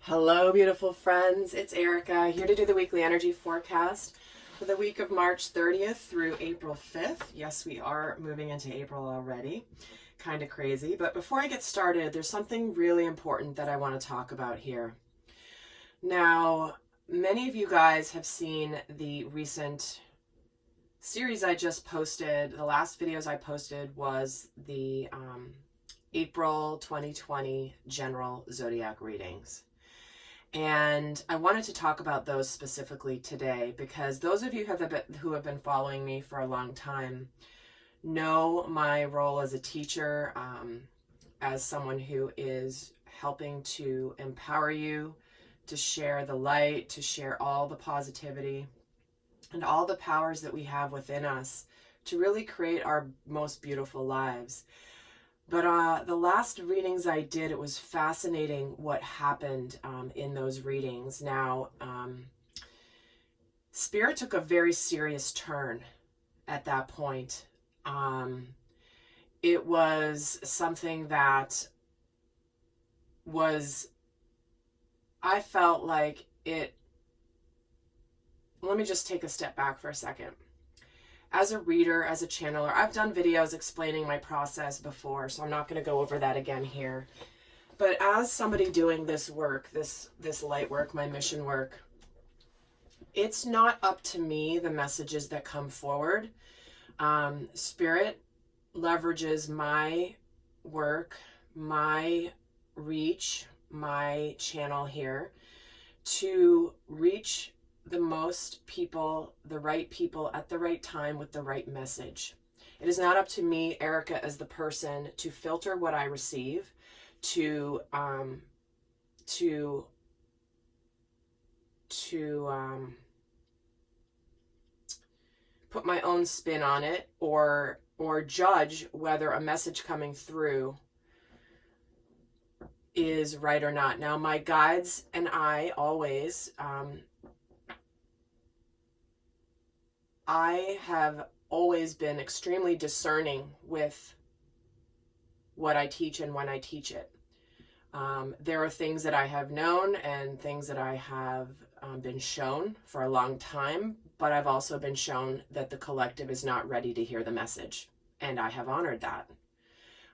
Hello, beautiful friends. It's Erika here to do the weekly energy forecast for the week of March 30th through April 5th. Yes, we are moving into April already. Kind of crazy. But before I get started, there's something really important that I want to talk about here. Now, many of you guys have seen the recent series I just posted. The last videos I posted was the April 2020 general zodiac readings. And I wanted to talk about those specifically today because those of you who have been following me for a long time know my role as a teacher, as someone who is helping to empower you, to share the light, to share all the positivity and all the powers that we have within us to really create our most beautiful lives. But the last readings I did, it was fascinating what happened in those readings. Now, Spirit took a very serious turn at that point. It was something that was, I felt like it, let me just take a step back for a second. As a reader, as a channeler, I've done videos explaining my process before, so I'm not going to go over that again here. But as somebody doing this work, this light work, my mission work, it's not up to me, the messages that come forward. Spirit leverages my work, my reach, my channel here to reach the most people, the right people at the right time with the right message. It is not up to me, Erika, as the person to filter what I receive, to put my own spin on it or judge whether a message coming through is right or not. Now, my guides and I always, I have always been extremely discerning with what I teach and when I teach it. There are things that I have known and things that I have been shown for a long time, but I've also been shown that the collective is not ready to hear the message, and I have honored that.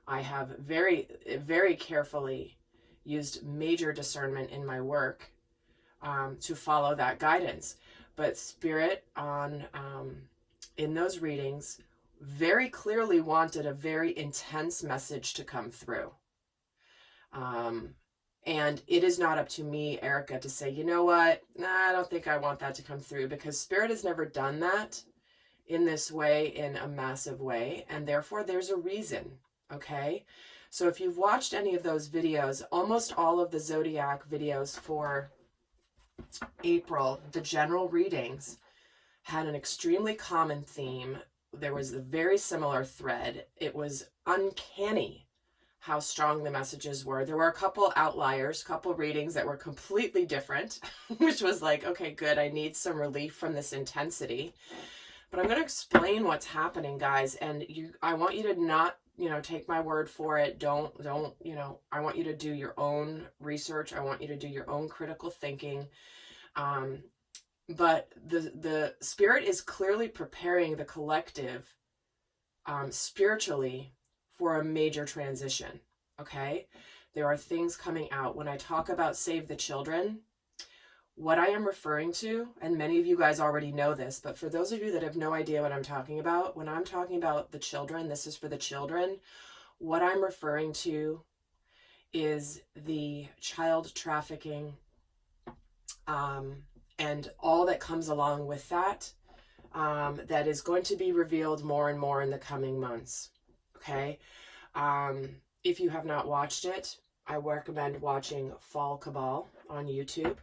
I have very, very carefully used major discernment in my work to follow that guidance. But Spirit in those readings very clearly wanted a very intense message to come through. And it is not up to me, Erika, to say, you know what, I don't think I want that to come through, because Spirit has never done that in this way, in a massive way, and therefore there's a reason, okay? So if you've watched any of those videos, almost all of the zodiac videos for April, the general readings had an extremely common theme. There was a very similar thread. It was uncanny how strong the messages were. There were a couple outliers, couple readings that were completely different, which was like, okay, good, I need some relief from this intensity. But I'm going to explain what's happening, guys, and I want you to not, take my word for it. Don't, I want you to do your own research. I want you to do your own critical thinking. But the Spirit is clearly preparing the collective spiritually for a major transition, okay? There are things coming out. When I talk about Save the Children, what I am referring to, and many of you guys already know this, but for those of you that have no idea what I'm talking about, when I'm talking about the children, this is for the children, what I'm referring to is the child trafficking, and all that comes along with that, that is going to be revealed more and more in the coming months, okay? If you have not watched it, I recommend watching Fall Cabal on YouTube.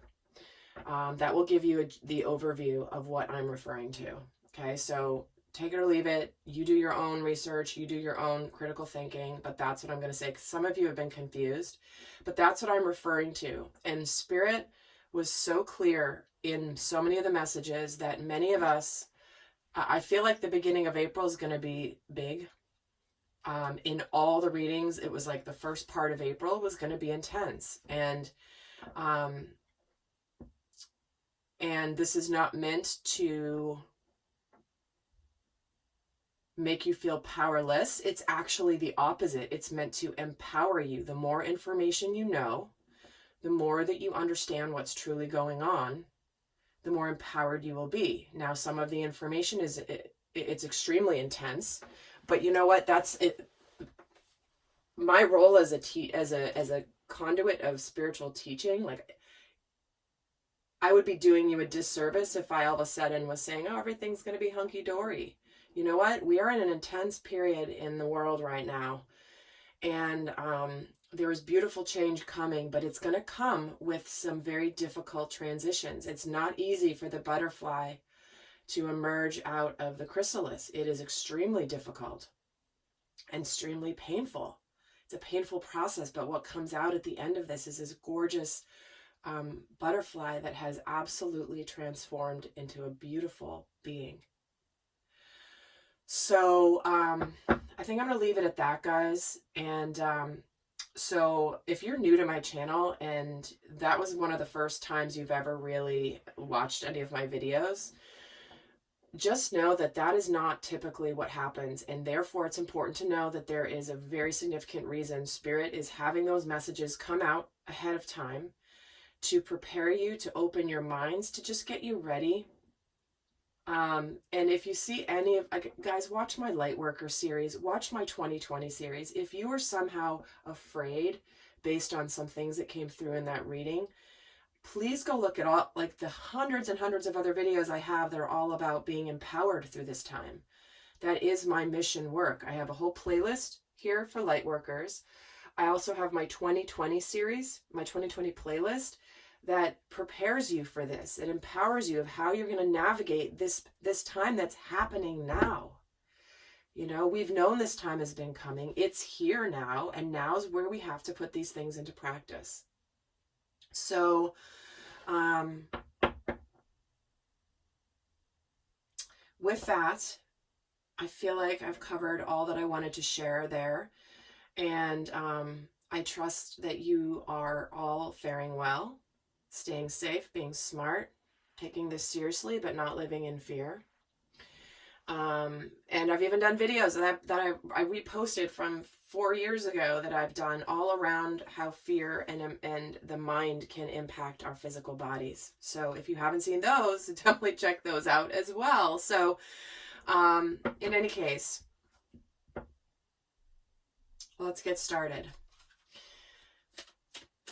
That will give you the overview of what I'm referring to, okay? So take it or leave it. You do your own research. You do your own critical thinking, but that's what I'm going to say, 'cause some of you have been confused, but that's what I'm referring to. And Spirit was so clear in so many of the messages that many of us, I feel like the beginning of April is going to be big. In all the readings, it was like the first part of April was going to be intense. And And this is not meant to make you feel powerless. It's actually the opposite. It's meant to empower you. The more information you know, the more that you understand what's truly going on, the more empowered you will be. Now, some of the information it's extremely intense, but you know what? That's it. My role as a conduit of spiritual teaching, like, I would be doing you a disservice if I all of a sudden was saying, oh, everything's going to be hunky-dory. You know what? We are in an intense period in the world right now. And there is beautiful change coming, but it's going to come with some very difficult transitions. It's not easy for the butterfly to emerge out of the chrysalis. It is extremely difficult and extremely painful. It's a painful process, but what comes out at the end of this is this gorgeous butterfly that has absolutely transformed into a beautiful being. So I think I'm going to leave it at that, guys. And so if you're new to my channel and that was one of the first times you've ever really watched any of my videos, just know that that is not typically what happens. And therefore, it's important to know that there is a very significant reason Spirit is having those messages come out ahead of time to prepare you, to open your minds, to just get you ready. And if you see any of, guys, watch my Lightworker series, watch my 2020 series. If you are somehow afraid based on some things that came through in that reading, please go look at all, like, the hundreds and hundreds of other videos I have that are all about being empowered through this time. That is my mission work. I have a whole playlist here for Lightworkers. I also have my 2020 series, my 2020 playlist, that prepares you for this. It empowers you of how you're going to navigate this time that's happening now. You know, we've known this time has been coming. It's here now, and now's where we have to put these things into practice. So, with that, I feel like I've covered all that I wanted to share there. And I trust that you are all faring well, staying safe, being smart, taking this seriously, but not living in fear. And I've even done videos that I reposted from 4 years ago that I've done all around how fear and the mind can impact our physical bodies. So if you haven't seen those, definitely check those out as well. So in any case, let's get started.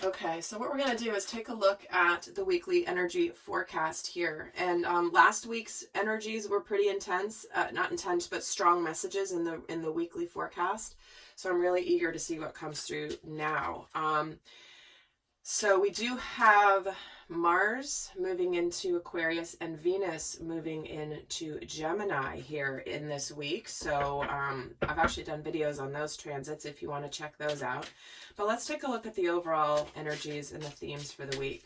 Okay, so what we're going to do is take a look at the weekly energy forecast here. And last week's energies were pretty intense, not intense, but strong messages in the weekly forecast. So I'm really eager to see what comes through now. So we do have Mars moving into Aquarius and Venus moving into Gemini here in this week. So I've actually done videos on those transits if you want to check those out. But let's take a look at the overall energies and the themes for the week.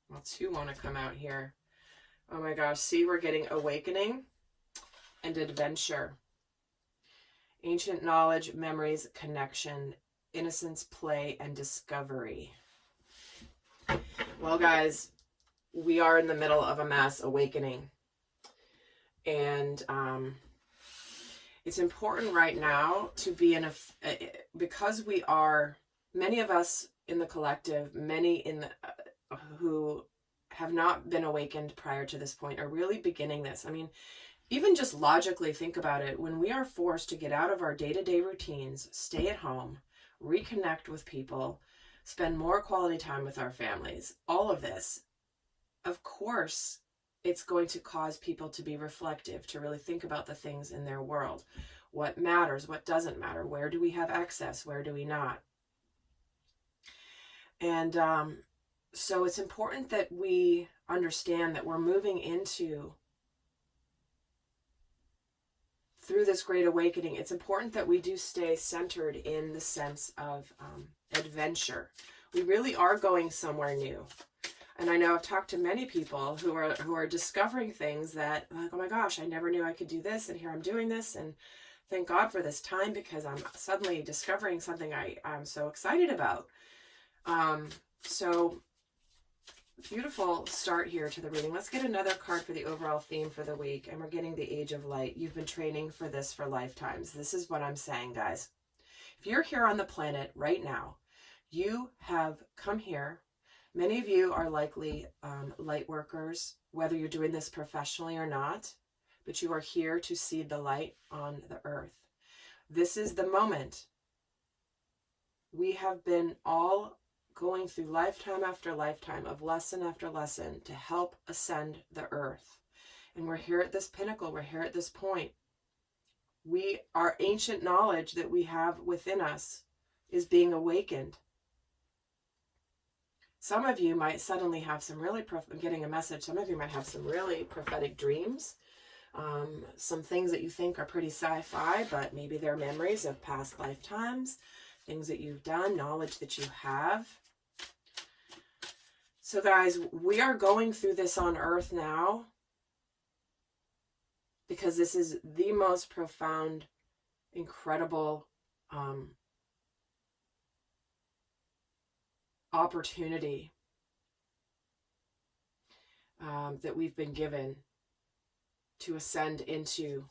Well, two want to come out here. Oh my gosh, see, we're getting awakening and adventure. Ancient knowledge, memories, connection, innocence, play, and discovery. Well, guys, we are in the middle of a mass awakening. And it's important right now to be in because we are, many of us in the collective, many in the, who have not been awakened prior to this point are really beginning this. I mean, even just logically think about it. When we are forced to get out of our day-to-day routines, stay at home, reconnect with people, spend more quality time with our families, all of this, of course, it's going to cause people to be reflective, to really think about the things in their world. What matters, what doesn't matter, where do we have excess, where do we not? And so it's important that we understand that we're moving into, through this great awakening, it's important that we do stay centered in the sense of adventure. We really are going somewhere new. And I know I've talked to many people who are discovering things that, like, oh my gosh, I never knew I could do this, and here I'm doing this, and thank God for this time, because I'm suddenly discovering something I'm so excited about. So beautiful start here to the reading. Let's get another card for the overall theme for the week. And we're getting the Age of Light. You've been training for this for lifetimes. This is what I'm saying, guys. If you're here on the planet right now, you have come here. Many of you are likely light workers, whether you're doing this professionally or not, but you are here to see the light on the earth. This is the moment. We have been all going through lifetime after lifetime of lesson after lesson to help ascend the earth. And we're here at this pinnacle. We're here at this point. Our ancient knowledge that we have within us is being awakened. Some of you might suddenly have some really, I'm getting a message, some of you might have some really prophetic dreams. Some things that you think are pretty sci-fi, but maybe they're memories of past lifetimes, things that you've done, knowledge that you have. So guys, we are going through this on earth now because this is the most profound, incredible opportunity that we've been given to ascend into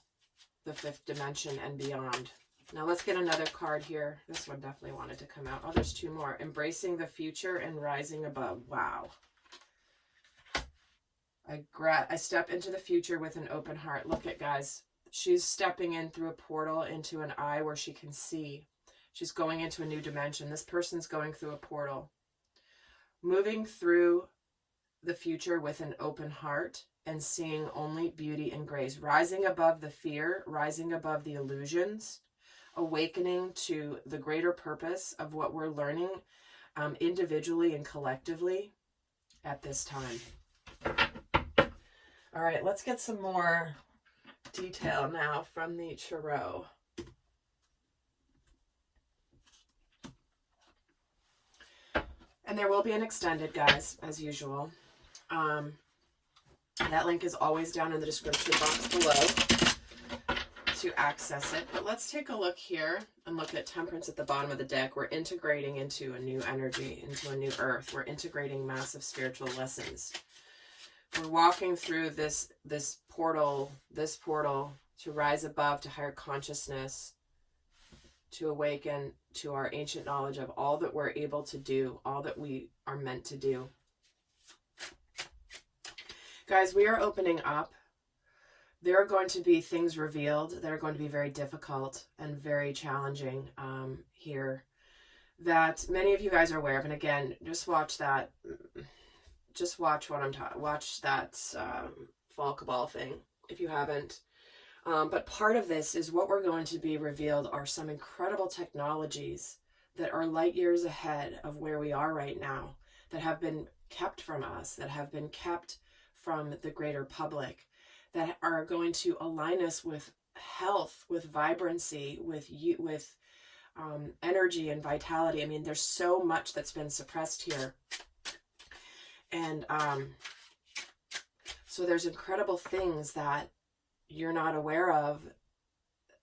the fifth dimension and beyond. Now let's get another card here. This one definitely wanted to come out. Oh, there's two more. Embracing the future and rising above. Wow. I step into the future with an open heart. Look at, guys. She's stepping in through a portal into an eye where she can see. She's going into a new dimension. This person's going through a portal. Moving through the future with an open heart and seeing only beauty and grace. Rising above the fear, rising above the illusions, awakening to the greater purpose of what we're learning individually and collectively at this time. All right, let's get some more detail now from the tarot. And there will be an extended, guys, as usual. That link is always down in the description box below to access it. But let's take a look here and look at Temperance at the bottom of the deck. We're integrating into a new energy, into a new earth. We're integrating massive spiritual lessons. We're walking through this portal to rise above, to higher consciousness, to awaken to our ancient knowledge of all that we're able to do, all that we are meant to do. Guys, we are opening up. There are going to be things revealed that are going to be very difficult and very challenging here that many of you guys are aware of. And again, just watch that. Just watch what I'm talking. Watch that fall cabal thing if you haven't. But part of this is what we're going to be revealed are some incredible technologies that are light years ahead of where we are right now, that have been kept from us, that have been kept from the greater public, that are going to align us with health, with vibrancy, with energy and vitality. I mean, there's so much that's been suppressed here. And so there's incredible things that you're not aware of,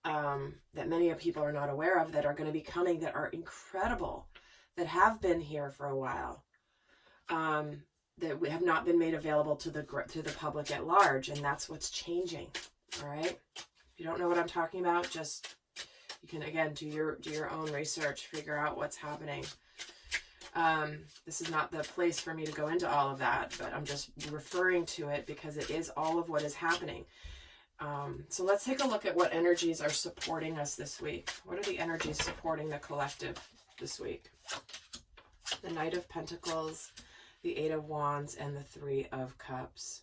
that many of people are not aware of, that are going to be coming, that are incredible, that have been here for a while, that have not been made available to the public at large, and that's what's changing. All right, if you don't know what I'm talking about, just you can again do your own research, figure out what's happening. This is not the place for me to go into all of that, but I'm just referring to it because it is all of what is happening. So let's take a look at what energies are supporting us this week. What are the energies supporting the collective this week? The Knight of Pentacles, the Eight of Wands, and the Three of Cups.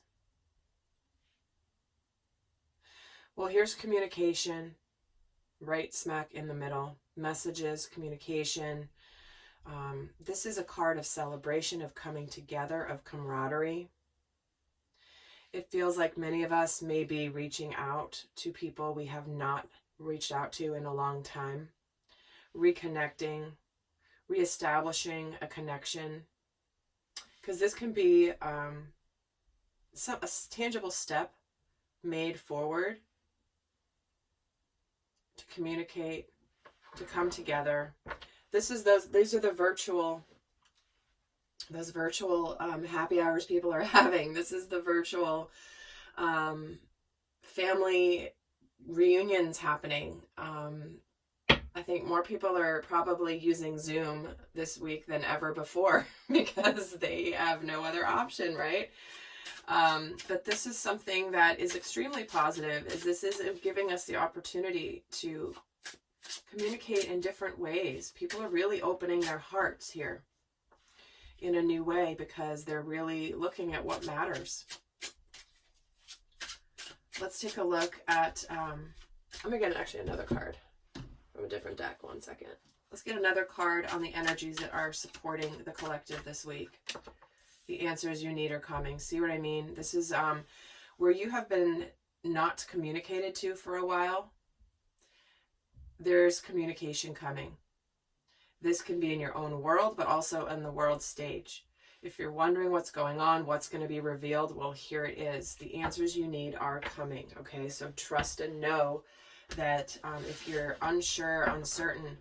Well, here's communication, right smack in the middle. Messages, communication. This is a card of celebration, of coming together, of camaraderie. It feels like many of us may be reaching out to people we have not reached out to in a long time. Reconnecting, reestablishing a connection. Because this can be a tangible step made forward to communicate, to come together. These are the virtual, those virtual happy hours people are having. This is the virtual family reunions happening. I think more people are probably using Zoom this week than ever before because they have no other option, right? But this is something that is extremely positive, is this is giving us the opportunity to communicate in different ways. People are really opening their hearts here in a new way because they're really looking at what matters. Let's take a look at, I'm going to get actually another card from a different deck. One second. Let's get another card on the energies that are supporting the collective this week. The answers you need are coming. See what I mean? This is where you have been not communicated to for a while. There's communication coming. This can be in your own world, but also in the world stage. If you're wondering what's going on, what's going to be revealed, well, here it is. The answers you need are coming, okay? So trust and know that if you're unsure, uncertain,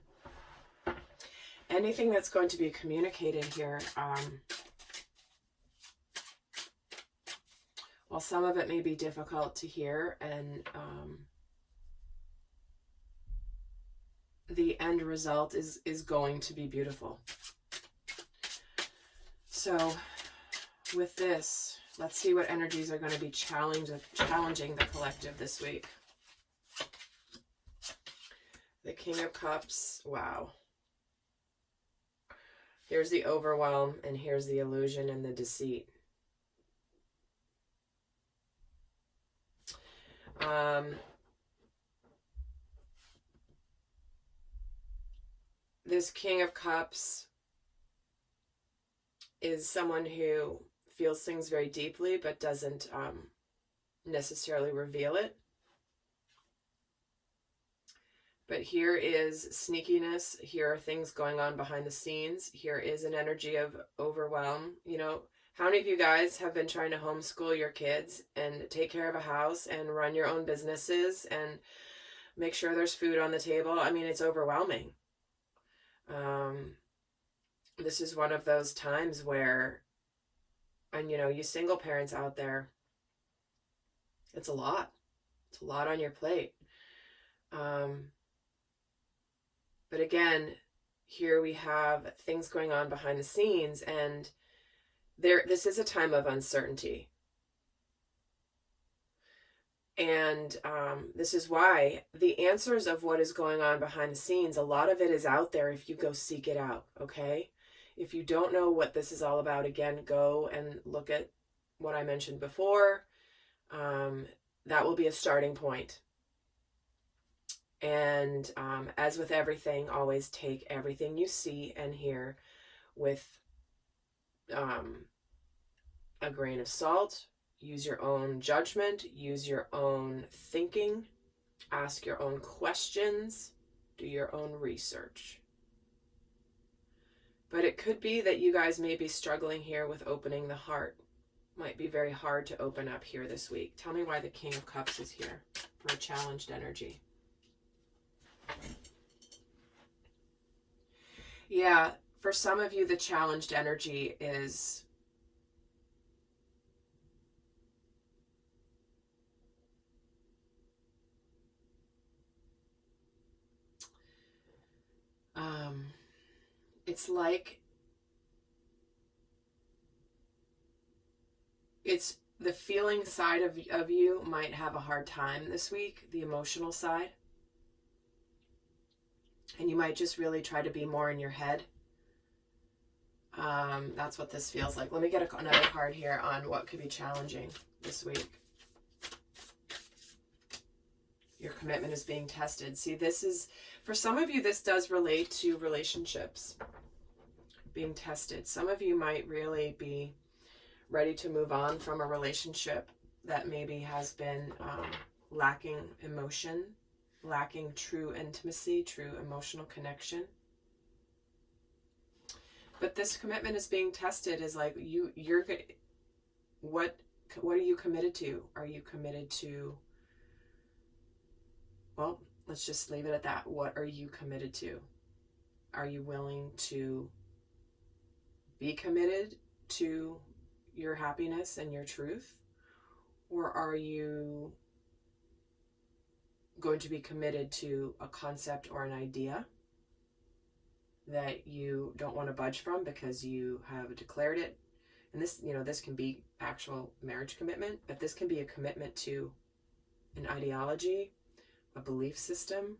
anything that's going to be communicated here, while some of it may be difficult to hear, and the end result is going to be beautiful. So with this, let's see what energies are going to be challenging the collective this week. The King of Cups. Wow. Here's the overwhelm, and here's the illusion and the deceit. This King of Cups is someone who feels things very deeply but doesn't necessarily reveal it. But here is sneakiness. Here are things going on behind the scenes. Here is an energy of overwhelm. You know, how many of you guys have been trying to homeschool your kids and take care of a house and run your own businesses and make sure there's food on the table? I mean, it's overwhelming. This is one of those times where, and you know, you single parents out there, it's a lot. It's a lot on your plate. But again, here we have things going on behind the scenes, and this is a time of uncertainty. And this is why the answers of what is going on behind the scenes, a lot of it is out there if you go seek it out, okay? If you don't know what this is all about, again, go and look at what I mentioned before. That will be a starting point. And as with everything, always take everything you see and hear with a grain of salt. Use your own judgment, use your own thinking, ask your own questions, do your own research. But it could be that you guys may be struggling here with opening the heart. Might be very hard to open up here this week. Tell me why the King of Cups is here for a challenged energy. Yeah, for some of you, the challenged energy is it's like it's the feeling side of you might have a hard time this week, the emotional side. And you might just really try to be more in your head. That's what this feels like. Let me get another card here on what could be challenging this week. Your commitment is being tested. See, this is, for some of you, this does relate to relationships being tested. Some of you might really be ready to move on from a relationship that maybe has been lacking emotion, lacking true intimacy, true emotional connection. But this commitment is being tested is like you're good. What are you committed to? Are you committed to, well, let's just leave it at that. What are you committed to? Are you willing to be committed to your happiness and your truth? Or are you going to be committed to a concept or an idea that you don't want to budge from because you have declared it? And this, this can be actual marriage commitment, but this can be a commitment to an ideology, a belief system.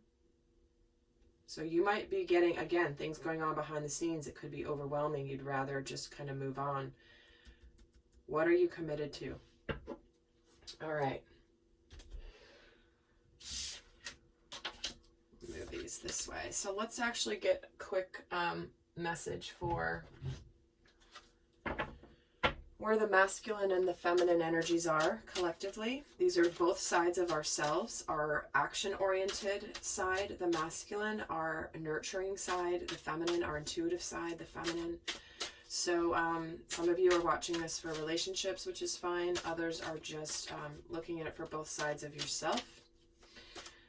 So you might be getting, again, things going on behind the scenes. It could be overwhelming. You'd rather just kind of move on. What are you committed to? All right. Move these this way. So let's actually get a quick message for where the masculine and the feminine energies are collectively. These are both sides of ourselves. Our action-oriented side, the masculine, our nurturing side, the feminine, our intuitive side, the feminine. So some of you are watching this for relationships, which is fine. Others are just looking at it for both sides of yourself.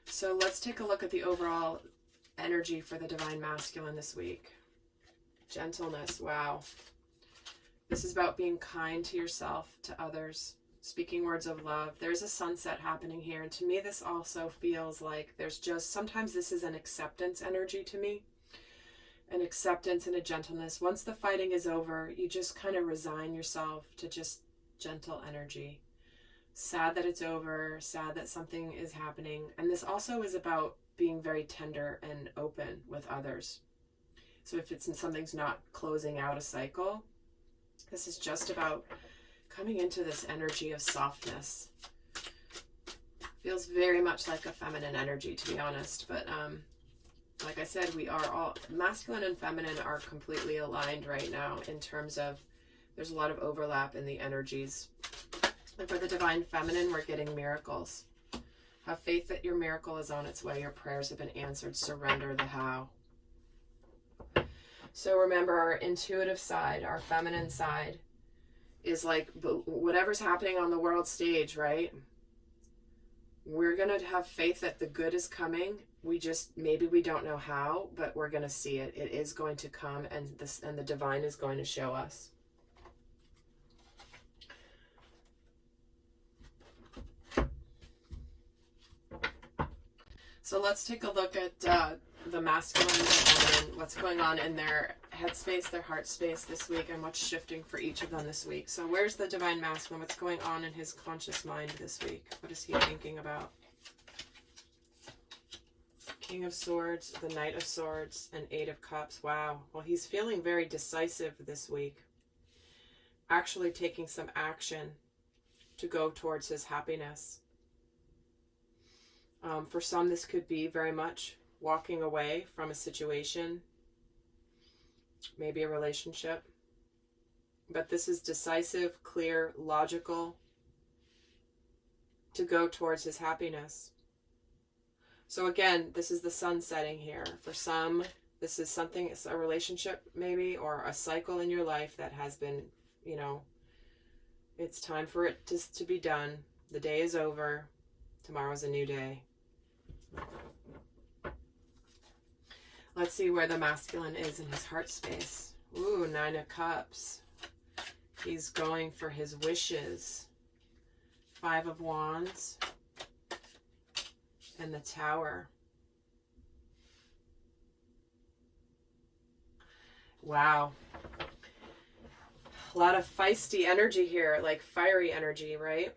So let's take a look at the overall energy for the divine masculine this week. Gentleness, wow. This is about being kind to yourself, to others, speaking words of love. There's a sunset happening here. And to me, this also feels like there's just, sometimes this is an acceptance energy to me. An acceptance and a gentleness. Once the fighting is over, you just kind of resign yourself to just gentle energy. Sad that it's over, sad that something is happening. And this also is about being very tender and open with others. So if something's not closing out a cycle, this is just about coming into this energy of softness. Feels very much like a feminine energy, to be honest. But like I said, we are all, masculine and feminine are completely aligned right now in terms of, there's a lot of overlap in the energies. And for the divine feminine, we're getting miracles. Have faith that your miracle is on its way. Your prayers have been answered. Surrender the how. So remember, our intuitive side, our feminine side, is like whatever's happening on the world stage, right? We're going to have faith that the good is coming. Maybe we don't know how, but we're going to see it. It is going to come, and the divine is going to show us. So let's take a look at the masculine and feminine, what's going on in their headspace, their heart space this week, and what's shifting for each of them this week. So where's the divine masculine? What's going on in his conscious mind this week? What is he thinking about? King of Swords, the Knight of Swords, and Eight of Cups. Wow. Well, he's feeling very decisive this week. Actually taking some action to go towards his happiness. For some, this could be very much walking away from a situation, maybe a relationship. But this is decisive, clear, logical, to go towards his happiness. So again, this is the sun setting here. For some, this is something, it's a relationship maybe, or a cycle in your life that has been, it's time for it to be done. The day is over. Tomorrow's a new day. Let's see where the masculine is in his heart space. Ooh, Nine of Cups. He's going for his wishes. Five of Wands. And the Tower. Wow. A lot of feisty energy here, like fiery energy, right?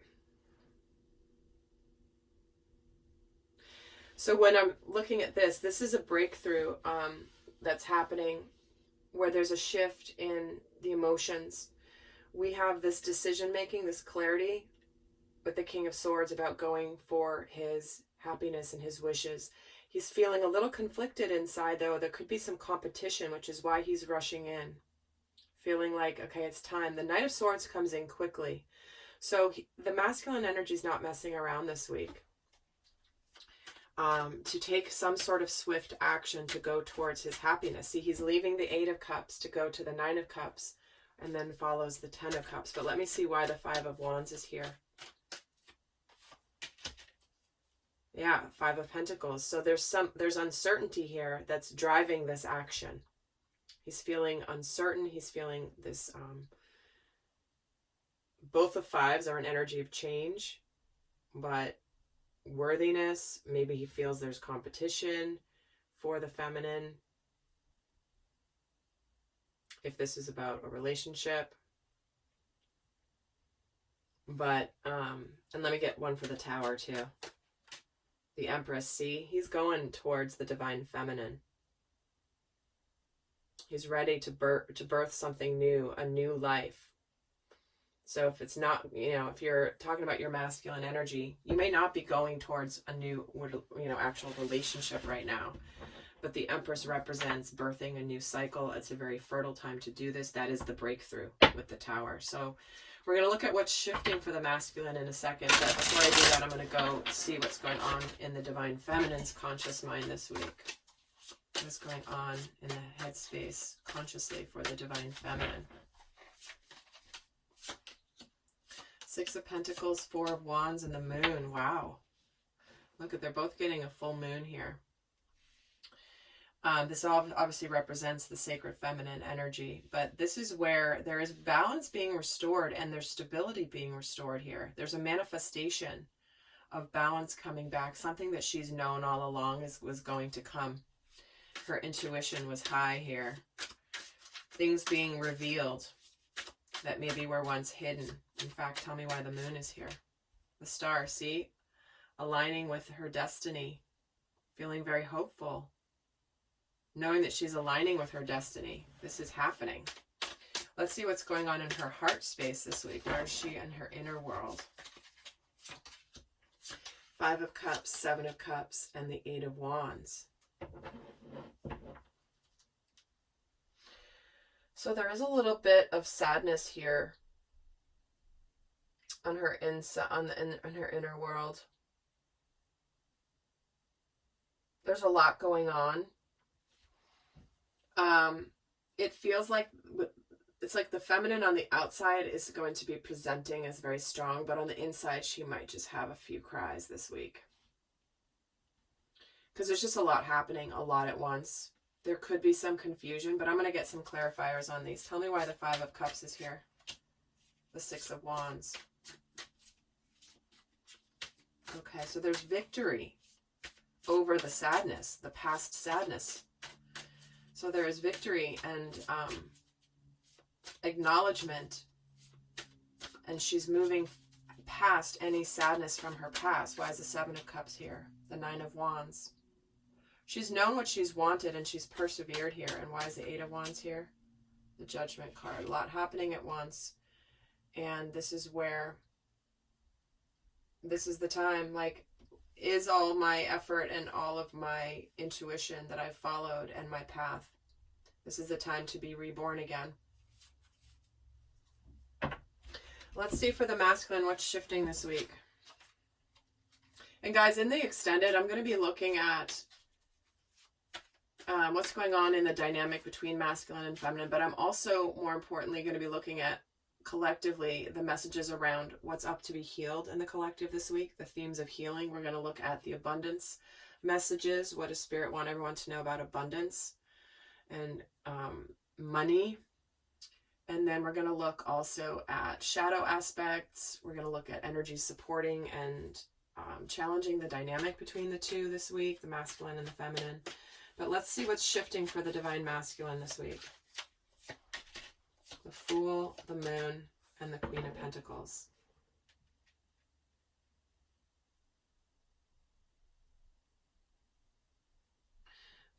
So when I'm looking at this is a breakthrough that's happening where there's a shift in the emotions. We have this decision making, this clarity with the King of Swords about going for his happiness and his wishes. He's feeling a little conflicted inside, though. There could be some competition, which is why he's rushing in. Feeling like, okay, it's time. The Knight of Swords comes in quickly. So the masculine energy is not messing around this week. To take some sort of swift action to go towards his happiness. See, he's leaving the Eight of Cups to go to the Nine of Cups, and then follows the Ten of Cups. But let me see why the Five of Wands is here. Yeah, Five of Pentacles. So there's uncertainty here that's driving this action. He's feeling uncertain. He's feeling this, both the fives are an energy of change, but worthiness, maybe he feels there's competition for the feminine. If this is about a relationship. But, and let me get one for the Tower too. The Empress, see, he's going towards the divine feminine. He's ready to birth something new, a new life. So if it's not, if you're talking about your masculine energy, you may not be going towards a new, actual relationship right now. But the Empress represents birthing a new cycle. It's a very fertile time to do this. That is the breakthrough with the Tower. So we're going to look at what's shifting for the masculine in a second. But before I do that, I'm going to go see what's going on in the divine feminine's conscious mind this week. What's going on in the headspace consciously for the divine feminine. Six of Pentacles, Four of Wands, and the Moon. Wow. Look at, they're both getting a full moon here. This obviously represents the sacred feminine energy, but this is where there is balance being restored and there's stability being restored here. There's a manifestation of balance coming back, something that she's known all along was going to come. Her intuition was high here. Things being revealed that maybe were once hidden. In fact, tell me why the moon is here. The star, see? Aligning with her destiny. Feeling very hopeful. Knowing that she's aligning with her destiny. This is happening. Let's see what's going on in her heart space this week. Where is she in her inner world? Five of Cups, Seven of Cups, and the Eight of Wands. So there is a little bit of sadness here on her in her inner world. There's a lot going on. It feels like it's like the feminine on the outside is going to be presenting as very strong, but on the inside she might just have a few cries this week. Because there's just a lot happening, a lot at once. There could be some confusion, but I'm going to get some clarifiers on these. Tell me why the Five of Cups is here. The Six of Wands. Okay, so there's victory over the sadness, the past sadness. So there is victory and acknowledgement, and she's moving past any sadness from her past. Why is the Seven of Cups here? The Nine of Wands. She's known what she's wanted and she's persevered here. And why is the Eight of Wands here? The Judgment card. A lot happening at once. And this is where, this is the time, like, is all my effort and all of my intuition that I've followed and my path. This is the time to be reborn again. Let's see for the masculine what's shifting this week. And guys, in the extended, I'm going to be looking at what's going on in the dynamic between masculine and feminine, but I'm also, more importantly, going to be looking at collectively the messages around what's up to be healed in the collective this week, the themes of healing. We're going to look at the abundance messages. What does Spirit want everyone to know about abundance and money? And then we're going to look also at shadow aspects. We're going to look at energy supporting and challenging the dynamic between the two this week, the masculine and the feminine. But let's see what's shifting for the divine masculine this week. The Fool, the Moon, and the Queen of Pentacles.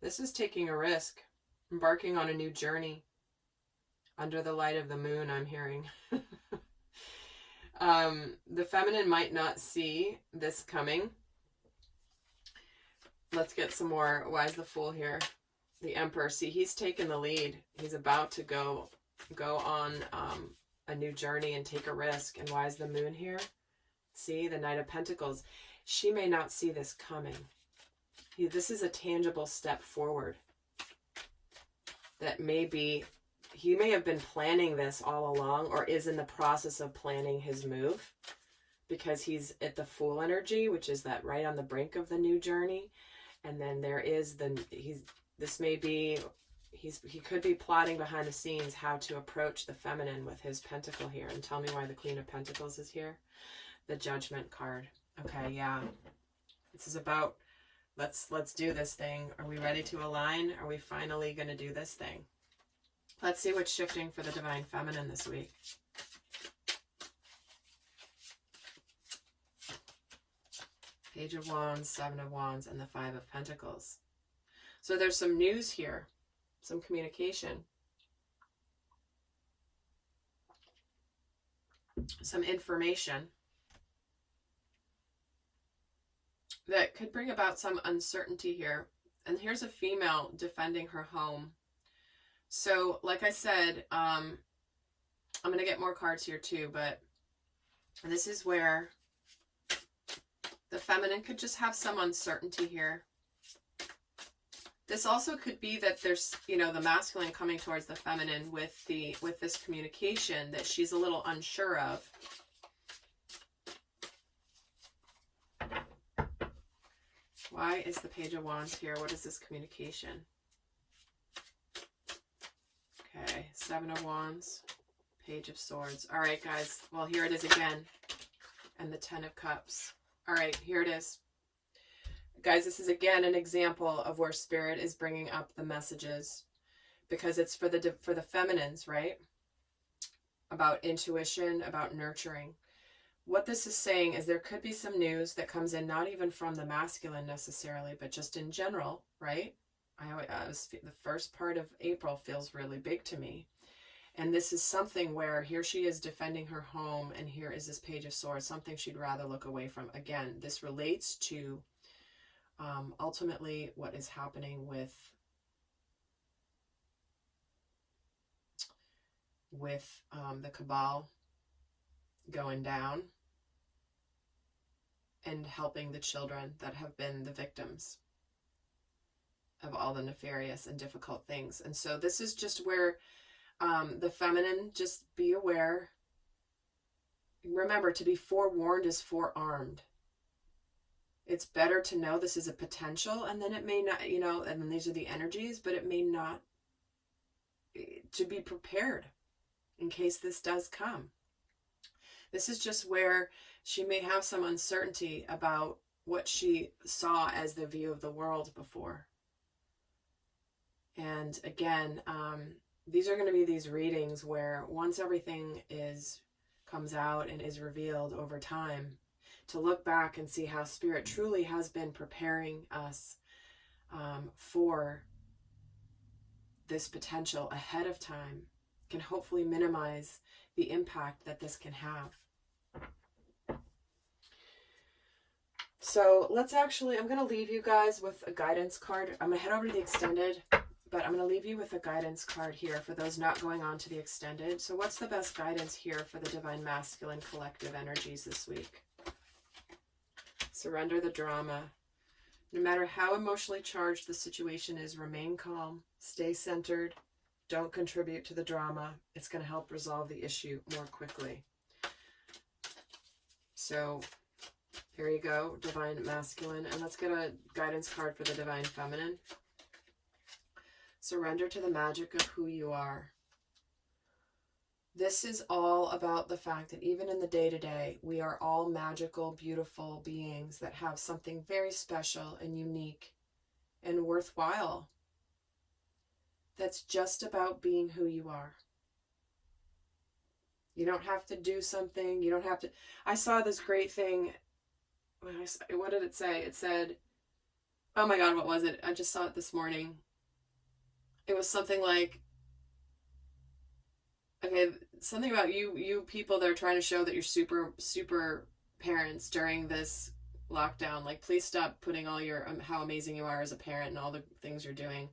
This is taking a risk, embarking on a new journey. Under the light of the moon, I'm hearing. The feminine might not see this coming. Let's get some more. Why is the Fool here? The Emperor. See, he's taken the lead. He's about to go on a new journey and take a risk. And why is the Moon here? See, the Knight of Pentacles. She may not see this coming. This is a tangible step forward. That may be, he may have been planning this all along or is in the process of planning his move. because he's at the Fool energy, which is that right on the brink of the new journey. And then there is he could be plotting behind the scenes how to approach the feminine with his pentacle here. And tell me why the Queen of Pentacles is here. The Judgment card. Okay, yeah. This is about, let's do this thing. Are we ready to align? Are we finally going to do this thing? Let's see what's shifting for the Divine Feminine this week. Page of Wands, Seven of Wands, and the Five of Pentacles. So there's some news here, some communication, some information that could bring about some uncertainty here. And here's a female defending her home. So, like I said, I'm going to get more cards here too, but this is where the feminine could just have some uncertainty here. This also could be that there's, you know, the masculine coming towards the feminine with this communication that she's a little unsure of. Why is the Page of Wands here? What is this communication? Okay, Seven of Wands, Page of Swords. All right, guys. Well, here it is again. And the Ten of Cups. All right, here it is. Guys, this is again an example of where Spirit is bringing up the messages, because it's for the feminines, right? About intuition, about nurturing. What this is saying is there could be some news that comes in, not even from the masculine necessarily, but just in general, right? The first part of April feels really big to me. And this is something where here she is defending her home, and here is this Page of Swords, something she'd rather look away from. Again, this relates to ultimately what is happening with the cabal going down and helping the children that have been the victims of all the nefarious and difficult things. And so this is just where the feminine, just be aware. Remember, to be forewarned is forearmed. It's better to know this is a potential, and then it may not, you know, and then these are the energies, but it may not, to be prepared in case this does come. This is just where she may have some uncertainty about what she saw as the view of the world before. And again, these are going to be these readings where once everything comes out and is revealed over time, to look back and see how Spirit truly has been preparing us for this potential ahead of time, can hopefully minimize the impact that this can have. So let's actually, I'm going to leave you guys with a guidance card. I'm going to head over to the extended, but I'm going to leave you with a guidance card here for those not going on to the extended. So what's the best guidance here for the Divine Masculine collective energies this week? Surrender the drama. No matter how emotionally charged the situation is, remain calm, stay centered, don't contribute to the drama. It's going to help resolve the issue more quickly. So here you go, Divine Masculine. And let's get a guidance card for the Divine Feminine. Surrender to the magic of who you are. This is all about the fact that even in the day-to-day, we are all magical, beautiful beings that have something very special and unique and worthwhile. That's just about being who you are. You don't have to do something. You don't have to. I saw this great thing. What did it say? It said, oh my God, what was it? I just saw it this morning. It was something like, okay, something about you people that are trying to show that you're super parents during this lockdown. Like, please stop putting all your, how amazing you are as a parent and all the things you're doing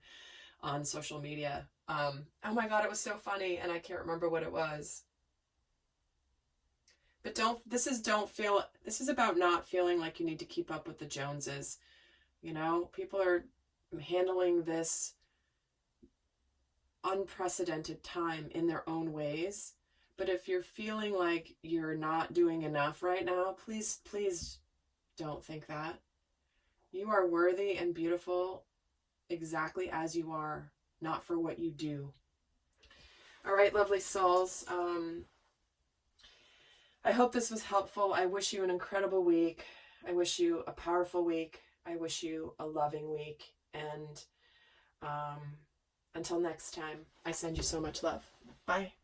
on social media. Oh my God, it was so funny, and I can't remember what it was. But this is about not feeling like you need to keep up with the Joneses. You know, people are handling this unprecedented time in their own ways, But if you're feeling like you're not doing enough right now, please, please don't think that. You are worthy and beautiful exactly as you are, not for what you do. All right, lovely souls. I hope this was helpful. I wish you an incredible week. I wish you a powerful week. I wish you a loving week. And until next time, I send you so much love. Bye.